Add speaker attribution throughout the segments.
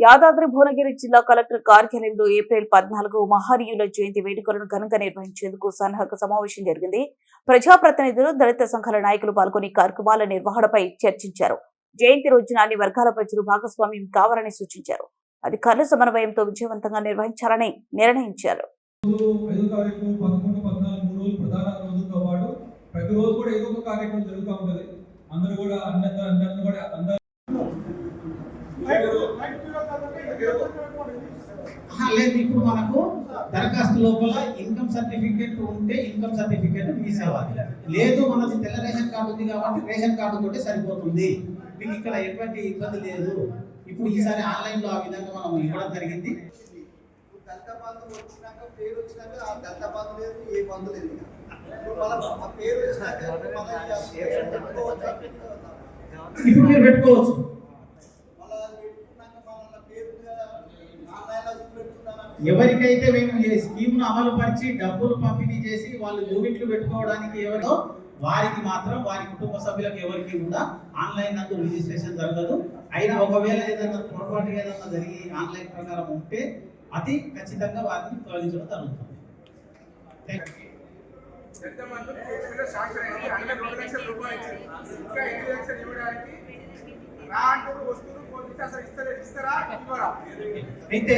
Speaker 1: యాదాద్రి భువనగిరి జిల్లా కలెక్టర్ కార్యాలయంలో ఏప్రిల్ 14 మహనీయుల జయంతి వేడుకలను ఘనంగా నిర్వహించేందుకు సన్నాహక సమావేశం జరిగింది. ప్రజాప్రతినిధులు, దళిత సంఘాల నాయకులు పాల్గొని కార్యక్రమాల నిర్వహణపై చర్చించారు. జయంతి రోజున అన్ని వర్గాల ప్రజలు భాగస్వామ్యం కావాలని సూచించారు. అధికారుల సమన్వయంతో విజయవంతంగా నిర్వహించాలని నిర్ణయించారు.
Speaker 2: లేదు, ఇప్పుడు మనకు దరఖాస్తు లోపల ఇన్కమ్ సర్టిఫికేట్ ఉంటే ఇన్కమ్ సర్టిఫికేట్ తీసేవాలి. లేదు, మనది తెల్ల రేషన్ కార్డు ఉంది కాబట్టి రేషన్ కార్డు తోటే సరిపోతుంది. మీకు ఇక్కడ ఎటువంటి ఇబ్బంది లేదు. ఇప్పుడు ఈసారి ఆన్లైన్ లో ఆ విధంగా మనం ఇవ్వడం జరిగింది. ఇప్పుడు మీరు పెట్టుకోవచ్చు. ఎవరికైతే మేము ఈ స్కీమ్ను అమలు పరిచి డబ్బులు పంపిణీ చేసి వాళ్ళు యూనిట్లు పెట్టుకోవడానికి ఎవరో వారికి మాత్రం వారి కుటుంబ సభ్యులకు ఎవరికి కూడా ఆన్లైన్ నందు రిజిస్ట్రేషన్ జరగదు. అయినా ఒకవేళ ఏదైనా పొరపాటుగా ఏదైనా జరిగి ఆన్లైన్ ప్రకారం ఉంటే అది ఖచ్చితంగా వారిని తొలగించడం జరుగుతుంది. అయితే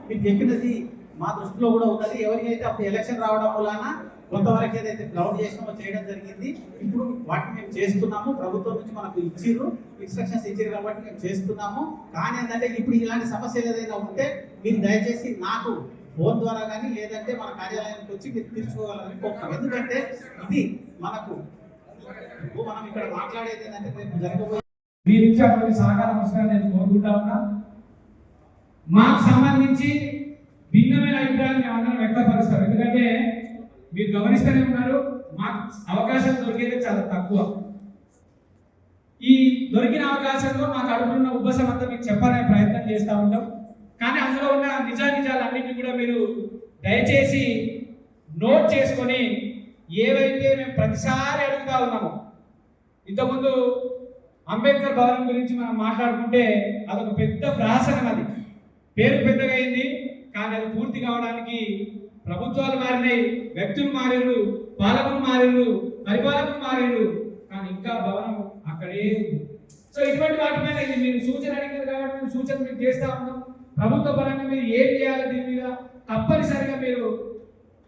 Speaker 2: మీరు చెప్పినది మా దృష్టిలో కూడా ఉన్నది. ఎవరికైతే అప్పుడు ఎలక్షన్ రావడం వలన కొంతవరకు ఏదైతే గ్రౌండ్ చేసినామో చేయడం జరిగింది. ఇప్పుడు వాటిని మేము చేస్తున్నాము. ప్రభుత్వం నుంచి మనకు ఇచ్చిర్రు, ఇన్స్ట్రక్షన్స్ ఇచ్చారు కాబట్టి మేము చేస్తున్నాము. కానీ ఏంటంటే ఇప్పుడు ఇలాంటి సమస్యలు ఏదైనా ఉంటే మీరు దయచేసి నాకు ఫోన్ ద్వారా కానీ లేదంటే మన కార్యాలయానికి వచ్చి మీరు తీర్చుకోవాలని కోరుతున్నాం. ఎందుకంటే ఇది మనకు మనం ఇక్కడ మాట్లాడేది ఏంటంటే రేపు జరగబోయే
Speaker 3: మీరు ఇచ్చేటువంటి సహకారం వస్తుందని నేను కోరుకుంటా ఉన్నా. మాకు సంబంధించి భిన్నమైన అభిప్రాయాలు మేము అందరం వ్యక్తపరుస్తాం. ఎందుకంటే మీరు గమనిస్తూనే ఉన్నారు, మాకు అవకాశం దొరికేది చాలా తక్కువ. ఈ దొరికిన అవకాశంలో మాకు అడుగుతున్న ఉబ్బసం అంతా మీకు చెప్పాలనే ప్రయత్నం చేస్తూ ఉంటాం. కానీ అందులో ఉన్న నిజాలన్నింటినీ కూడా మీరు దయచేసి నోట్ చేసుకొని ఏవైతే మేము ప్రతిసారి అడుగుతా ఉన్నామో, ఇంతకుముందు అంబేద్కర్ భవనం గురించి మనం మాట్లాడుకుంటే అదొక పెద్ద ప్రహసనం. అది పేరు పెద్దగా అయింది, కానీ అది పూర్తి కావడానికి ప్రభుత్వాలు మారినాయి, వ్యక్తులు మారిరు, పాలకులు మారిరు, పరిపాలకులు మారిరు, కానీ ఇంకా భవనం అక్కడే ఉంది. సో ఇటువంటి వాటిపైన ఇది మీరు సూచన అడిగారు కాబట్టి మేము సూచన మీకు చేస్తా ఉన్నాం. ప్రభుత్వ పరంగా మీరు ఏం చేయాలి దీని మీద తప్పనిసరిగా మీరు,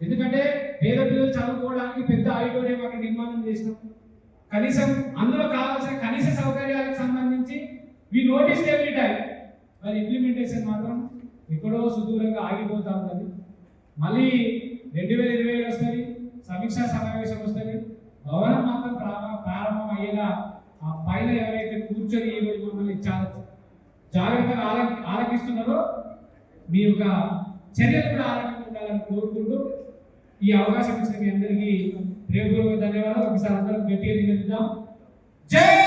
Speaker 3: ఎందుకంటే పేద పిల్లలు చదువుకోవడానికి పెద్ద ఆడిటోరియం అక్కడ నిర్మాణం చేసినాం. కనీసం అందులో కావాల్సిన కనీస సౌకర్యాలకు సంబంధించి వి నోటీస్ ఎవ్రీ టైం, మరి ఇంప్లిమెంటేషన్ మాత్రం ఎక్కడో సుదూరంగా ఆగిపోతూ ఉంటుంది. మళ్ళీ 2027 వస్తుంది, సమీక్షా సమావేశం వస్తుంది, భవనం మాత్రం ప్రారంభం అయ్యేలా ఆ పైన ఎవరైతే కూర్చొని ఈ రోజు మమ్మల్ని చాలా జాగ్రత్తగా ఆలకిస్తున్నారో మీ యొక్క చర్యలు కూడా ఆరోగ్యంగా ఉండాలని కోరుకుంటూ ఈ అవకాశం ఇచ్చిన మీ అందరికీ ప్రేమపూర్వక ధన్యవాదాలు. ఒకసారి అందరం గట్టిగా నిలదీద్దాం. జై